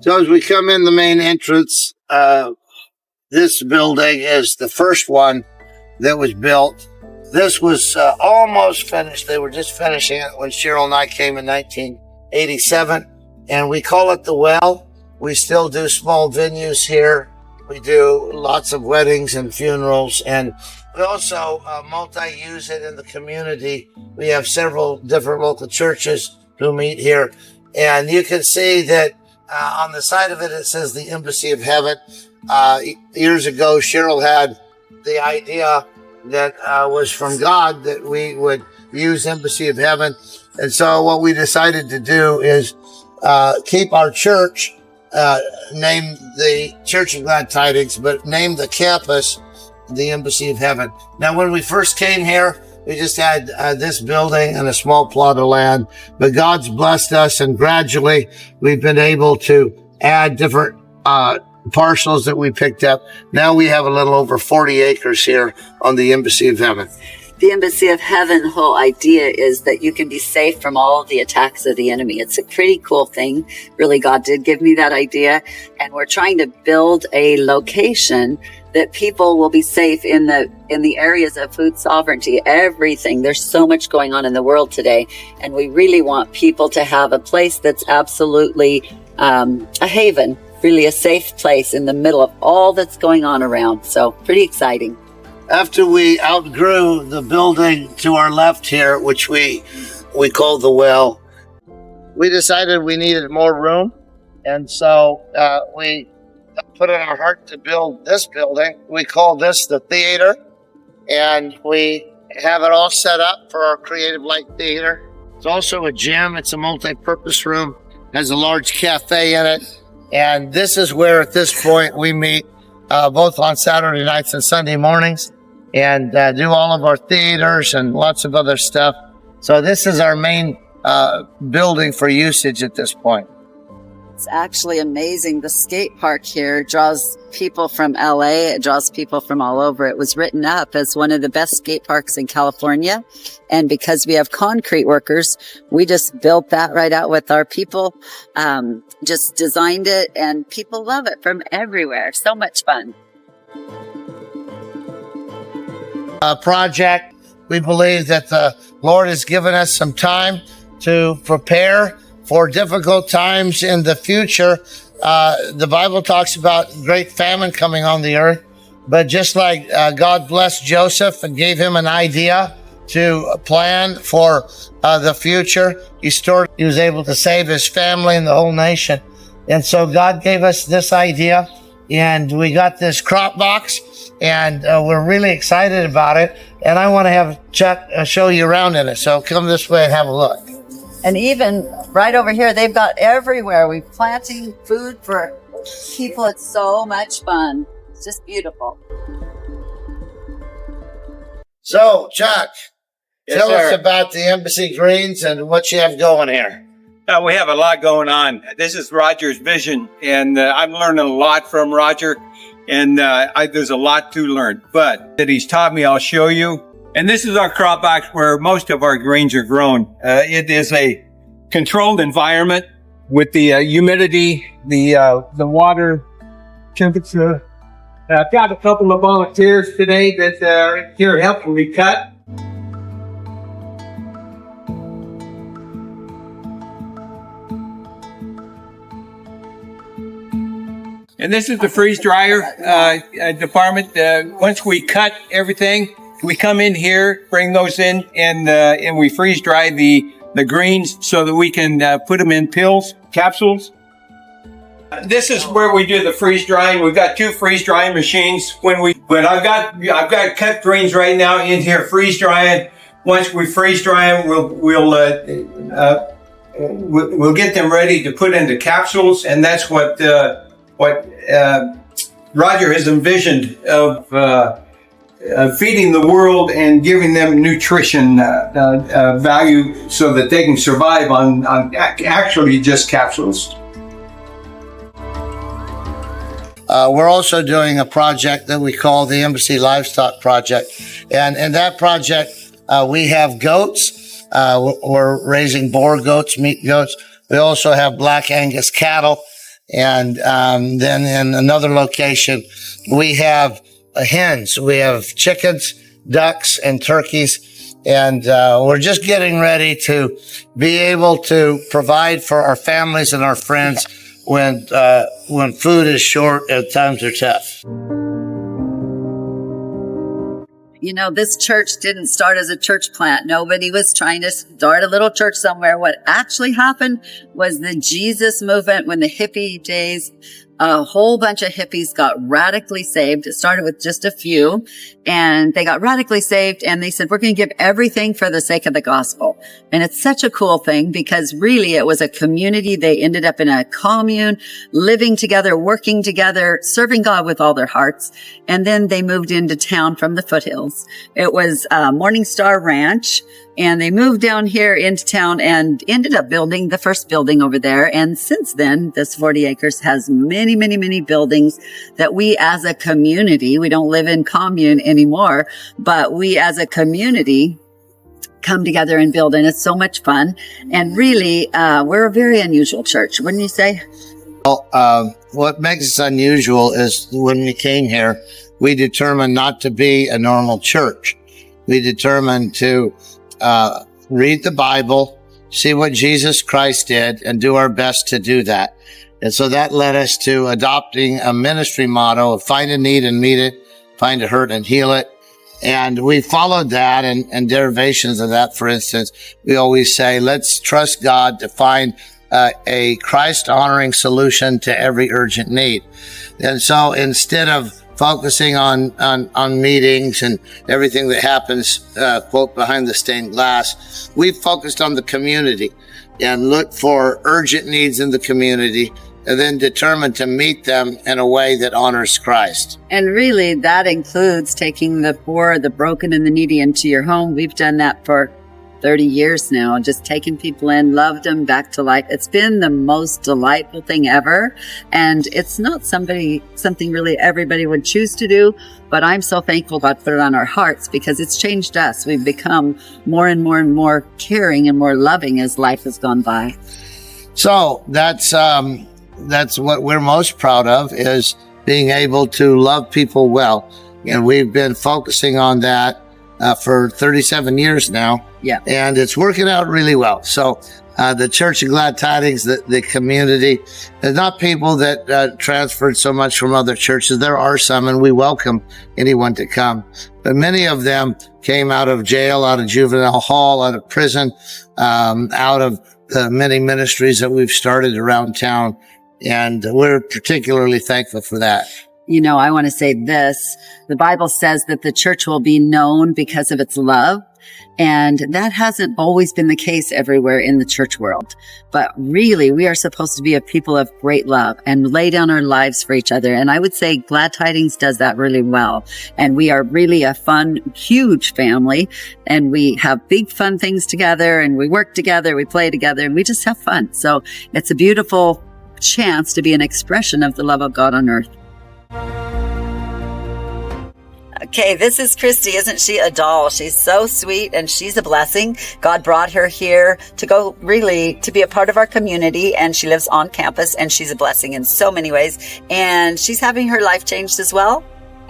So as we come in the main entrance, this building is the first one that was built. This was almost finished. They were just finishing it when Cheryl and I came in 1987. And we call it the Well. We still do small venues here. We do lots of weddings and funerals. And we also multi-use it in the community. We have several different local churches who meet here. And you can see that on the side of it, it says the Embassy of Heaven. Years ago, Cheryl had the idea that was from God that we would use Embassy of Heaven. And so what we decided to do is keep our church, name the Church of Glad Tidings, but name the campus the Embassy of Heaven. Now, when we first came here, we just had this building and a small plot of land, but God's blessed us, and gradually we've been able to add different parcels that we picked up. Now we have a little over 40 acres here on the Embassy of Heaven. The Embassy of Heaven, the whole idea is that you can be safe from all of the attacks of the enemy. It's a pretty cool thing. Really, God did give me that idea. And we're trying to build a location that people will be safe in the areas of food sovereignty, everything. There's so much going on in the world today. And we really want people to have a place that's absolutely a haven, really a safe place in the middle of all that's going on around. So pretty exciting. After we outgrew the building to our left here, which we call the Well, we decided we needed more room. And so we put in our heart to build this building. We call this the theater. And we have it all set up for our Creative Light Theater. It's also a gym. It's a multi-purpose room. It has a large cafe in it. And this is where, at this point, we meet both on Saturday nights and Sunday mornings, and do all of our theaters and lots of other stuff. So this is our main building for usage at this point. It's actually amazing. The skate park here draws people from LA. It draws people from all over. It was written up as one of the best skate parks in California. And because we have concrete workers, we just built that right out with our people, just designed it, and people love it from everywhere. So much fun. Project. We believe that the Lord has given us some time to prepare for difficult times in the future. The Bible talks about great famine coming on the earth, but just like God blessed Joseph and gave him an idea to plan for the future, he was able to save his family and the whole nation. And so God gave us this idea, and we got this crop box, and we're really excited about it. And I want to have Chuck show you around in it. So come this way and have a look. And even right over here, they've got everywhere. We're planting food for people. It's so much fun. It's just beautiful. So, Chuck, tell sir. us about the Embassy Greens and what you have going here. We have a lot going on. This is Roger's vision, and I'm learning a lot from Roger, and there's a lot to learn. But that he's taught me, I'll show you. And this is our crop box where most of our greens are grown. It is a controlled environment with the humidity, the water temperature. I've got a couple of volunteers today that are here helping me cut. And this is the freeze dryer department. Once we cut everything, we come in here, bring those in, and we freeze dry the greens so that we can put them in pills, capsules. This is where we do the freeze drying. We've got 2 freeze drying machines. But I've got cut greens right now in here freeze drying. Once we freeze dry them, we'll get them ready to put into capsules, and that's what Roger has envisioned of feeding the world and giving them nutrition value so that they can survive on actually just capsules. We're also doing a project that we call the Embassy Livestock Project. And in that project, we have goats. We're raising boar goats, meat goats. We also have black Angus cattle. And then in another location, we have hens. We have chickens, ducks, and turkeys. And we're just getting ready to be able to provide for our families and our friends when food is short and times are tough. You know, this church didn't start as a church plant. Nobody was trying to start a little church somewhere. What actually happened was the Jesus movement when the hippie days, a whole bunch of hippies got radically saved. It started with just a few, and they got radically saved, and they said, we're going to give everything for the sake of the gospel. And it's such a cool thing because really it was a community. They ended up in a commune, living together, working together, serving God with all their hearts. And then they moved into town from the foothills. It was Morningstar Ranch. And they moved down here into town and ended up building the first building over there. And since then, this 40 acres has many, many, many buildings that we as a community, we don't live in commune anymore, but we as a community come together and build. And it's so much fun. And really, we're a very unusual church, wouldn't you say? Well, what makes us unusual is when we came here, we determined not to be a normal church. We determined to read the Bible, see what Jesus Christ did, and do our best to do that. And so that led us to adopting a ministry motto of find a need and meet it, find a hurt and heal it. And we followed that and derivations of that. For instance, we always say, let's trust God to find a Christ-honoring solution to every urgent need. And so instead of focusing on meetings and everything that happens, quote, behind the stained glass, we've focused on the community and looked for urgent needs in the community and then determined to meet them in a way that honors Christ. And really, that includes taking the poor, the broken, and the needy into your home. We've done that for 30 years now, just taking people in, loved them back to life. It's been the most delightful thing ever. And it's not something really everybody would choose to do, but I'm so thankful God put it on our hearts because it's changed us. We've become more and more and more caring and more loving as life has gone by. So that's what we're most proud of, is being able to love people well. And we've been focusing on that for 37 years now. Yeah. And it's working out really well. So the Church of Glad Tidings, the community, there's not people that transferred so much from other churches. There are some, and we welcome anyone to come. But many of them came out of jail, out of juvenile hall, out of prison, out of the many ministries that we've started around town. And we're particularly thankful for that. You know, I want to say this. The Bible says that the church will be known because of its love. And that hasn't always been the case everywhere in the church world. But really, we are supposed to be a people of great love and lay down our lives for each other. And I would say Glad Tidings does that really well. And we are really a fun, huge family. And we have big fun things together, and we work together, we play together, and we just have fun. So it's a beautiful chance to be an expression of the love of God on earth. Okay, this is Christy. Isn't she a doll? She's so sweet and she's a blessing. God brought her here to be a part of our community, and she lives on campus, and she's a blessing in so many ways. And she's having her life changed as well.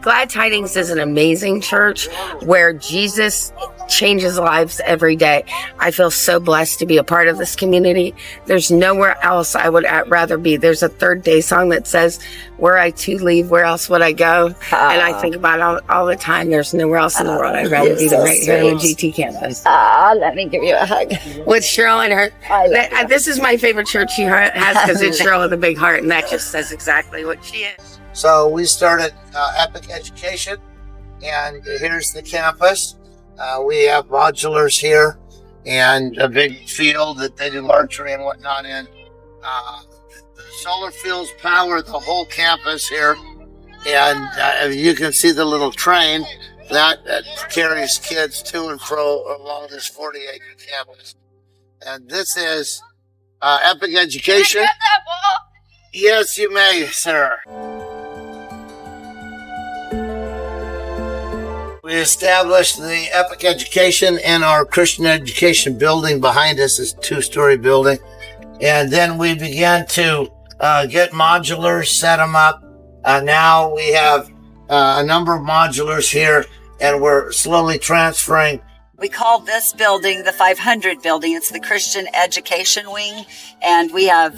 Glad Tidings is an amazing church where Jesus changes lives every day. I feel so blessed to be a part of this community. There's nowhere else I would rather be. There's a Third Day song that says, were I to leave, where else would I go? And I think about it all the time. There's nowhere else in the world I'd rather be than right here on the GT campus. Let me give you a hug. With Cheryl and her. This is my favorite church she has because it's Cheryl with a big heart, and that just says exactly what she is. So we started Epic Education, and here's the campus. We have modulars here and a big field that they do archery and whatnot in. The solar fields power the whole campus here, and you can see the little train that carries kids to and fro along this 40-acre campus. And this is Epic Education. Can I get that ball? Yes, you may, sir. We established the Epic Education in our Christian education building behind us, is a 2-story building. And then we began to get modulars, set them up. Now we have a number of modulars here, and we're slowly transferring. We call this building the 500 building. It's the Christian education wing. And we have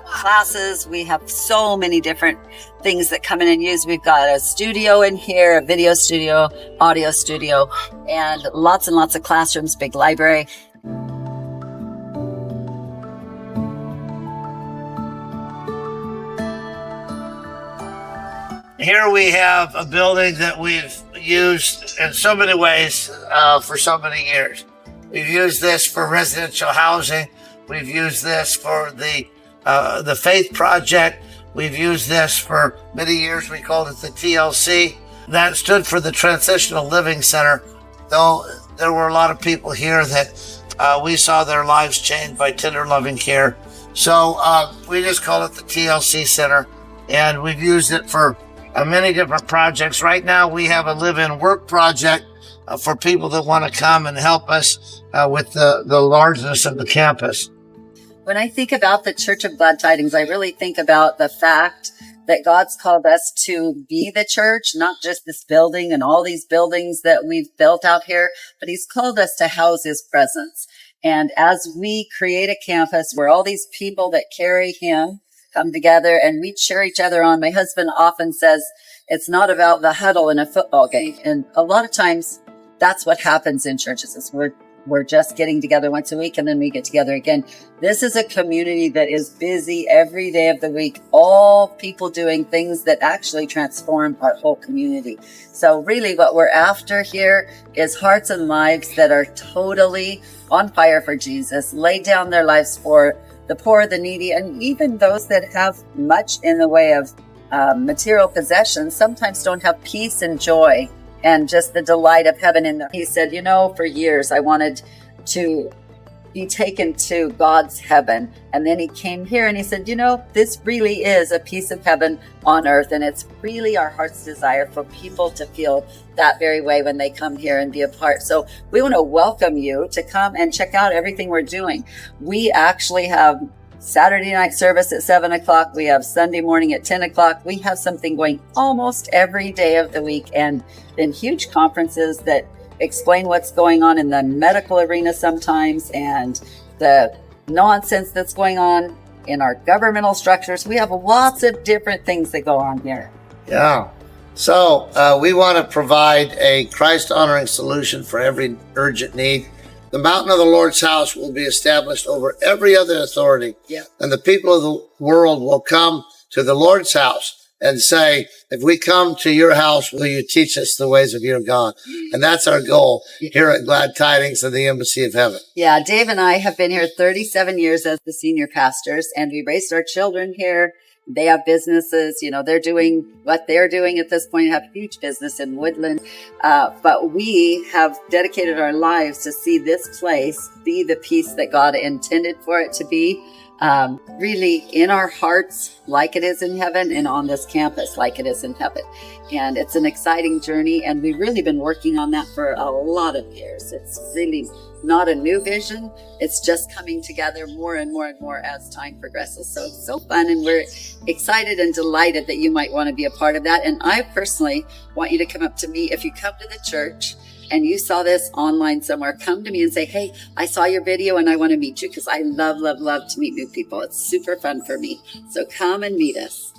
classes. We have so many different things that come in and use. We've got a studio in here, a video studio, audio studio, and lots of classrooms, big library. Here we have a building that we've used in so many ways for so many years. We've used this for residential housing. We've used this for the Faith Project. We've used this for many years. We called it the TLC. That stood for the Transitional Living Center. Though there were a lot of people here that we saw their lives changed by tender loving care. So we just call it the TLC Center. And we've used it for many different projects. Right now, we have a live-in work project for people that want to come and help us with the largeness of the campus. When I think about the Church of Glad Tidings, I really think about the fact that God's called us to be the church, not just this building and all these buildings that we've built out here, but he's called us to house his presence. And as we create a campus where all these people that carry him come together and we cheer each other on. My husband often says it's not about the huddle in a football game. And a lot of times that's what happens in churches is we're just getting together once a week and then we get together again. This is a community that is busy every day of the week, all people doing things that actually transform our whole community. So really what we're after here is hearts and lives that are totally on fire for Jesus, lay down their lives for the poor, the needy, and even those that have much in the way of material possessions sometimes don't have peace and joy and just the delight of heaven in them. He said, for years I wanted to be taken to God's heaven. And then he came here and he said, this really is a piece of heaven on earth. And it's really our heart's desire for people to feel that very way when they come here and be a part. So we want to welcome you to come and check out everything we're doing. We actually have Saturday night service at 7:00. We have Sunday morning at 10:00. We have something going almost every day of the week, and in huge conferences that explain what's going on in the medical arena sometimes and the nonsense that's going on in our governmental structures. We have lots of different things that go on here. Yeah. So we want to provide a Christ-honoring solution for every urgent need. The mountain of the Lord's house will be established over every other authority. Yeah. And the people of the world will come to the Lord's house and say, if we come to your house, will you teach us the ways of your God? And that's our goal here at Glad Tidings and the Embassy of Heaven. Yeah, Dave and I have been here 37 years as the senior pastors, and we raised our children here. They have businesses, they're doing what they're doing at this point, have huge business in Woodland. But we have dedicated our lives to see this place be the peace that God intended for it to be. Really in our hearts like it is in heaven, and on this campus like it is in heaven. And it's an exciting journey, and we've really been working on that for a lot of years. It's really not a new vision. It's just coming together more and more and more as time progresses. So it's so fun, and we're excited and delighted that you might want to be a part of that. And I personally want you to come up to me. If you come to the church and you saw this online somewhere, come to me and say, hey, I saw your video and I want to meet you, because I love to meet new people. It's super fun for me. So come and meet us.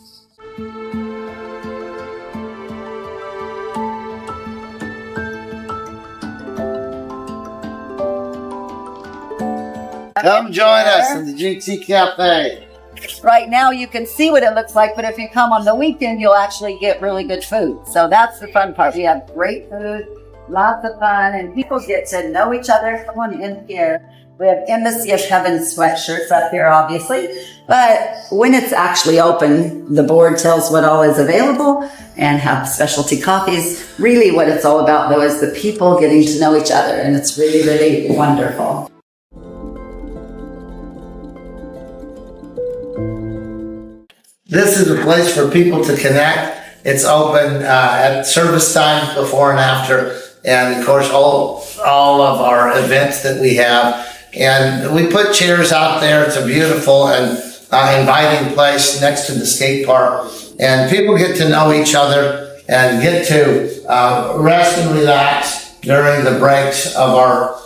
Come join us in the GT Cafe. Right now you can see what it looks like, but if you come on the weekend, you'll actually get really good food. So that's the fun part. We have great food, lots of fun, and people get to know each other. Come on in here. We have Embassy of Heaven sweatshirts up here, obviously. But when it's actually open, the board tells what all is available and have specialty coffees. Really what it's all about, though, is the people getting to know each other. And it's really, really wonderful. This is a place for people to connect. It's open at service times before and after. And of course, all of our events that we have. And we put chairs out there. It's a beautiful and inviting place next to the skate park. And people get to know each other and get to rest and relax during the breaks of our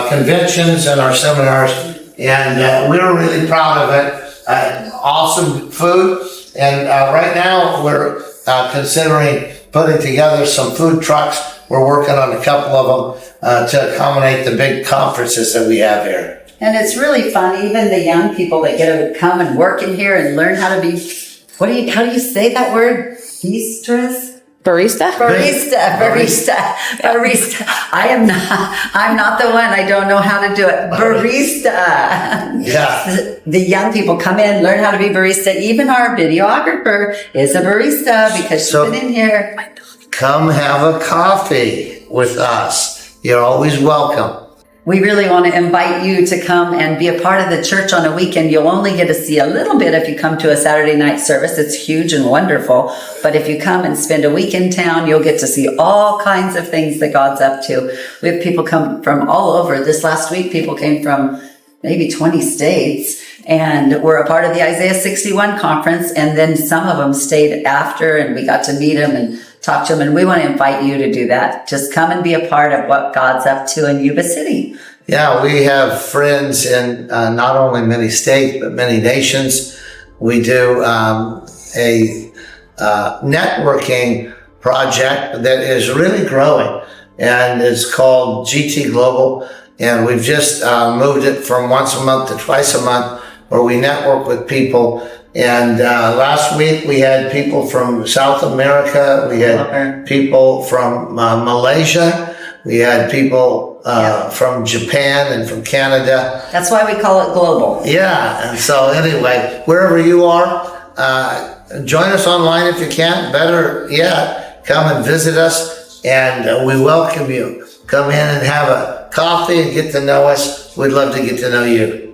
conventions and our seminars. And we're really proud of it. Awesome food. And right now we're considering putting together some food trucks. We're working on a couple of them to accommodate the big conferences that we have here. And it's really fun. Even the young people that get to come and work in here and learn how to be, how do you say that word? Mistress? Barista? Barista. I'm not the one. I don't know how to do it. Barista. Yeah. The young people come in, learn how to be barista. Even our videographer is a barista because she's been in here. Come have a coffee with us. You're always welcome. We really want to invite you to come and be a part of the church on a weekend. You'll only get to see a little bit if you come to a Saturday night service. It's huge and wonderful. But if you come and spend a week in town, you'll get to see all kinds of things that God's up to. We have people come from all over. This last week, people came from maybe 20 states and were a part of the Isaiah 61 conference. And then some of them stayed after and we got to meet them and talk to them. And we want to invite you to do that. Just come and be a part of what God's up to in Yuba City. Yeah, we have friends in not only many states, but many nations. We do a networking project that is really growing, and it's called GT Global. And we've just moved it from once a month to twice a month, where we network with people. And last week we had people from South America. We had people from Malaysia. We had people from Japan and from Canada. That's why we call it global. Yeah. And so anyway, wherever you are, join us online if you can. Better yet, come and visit us, and we welcome you. Come in and have a coffee and get to know us. We'd love to get to know you.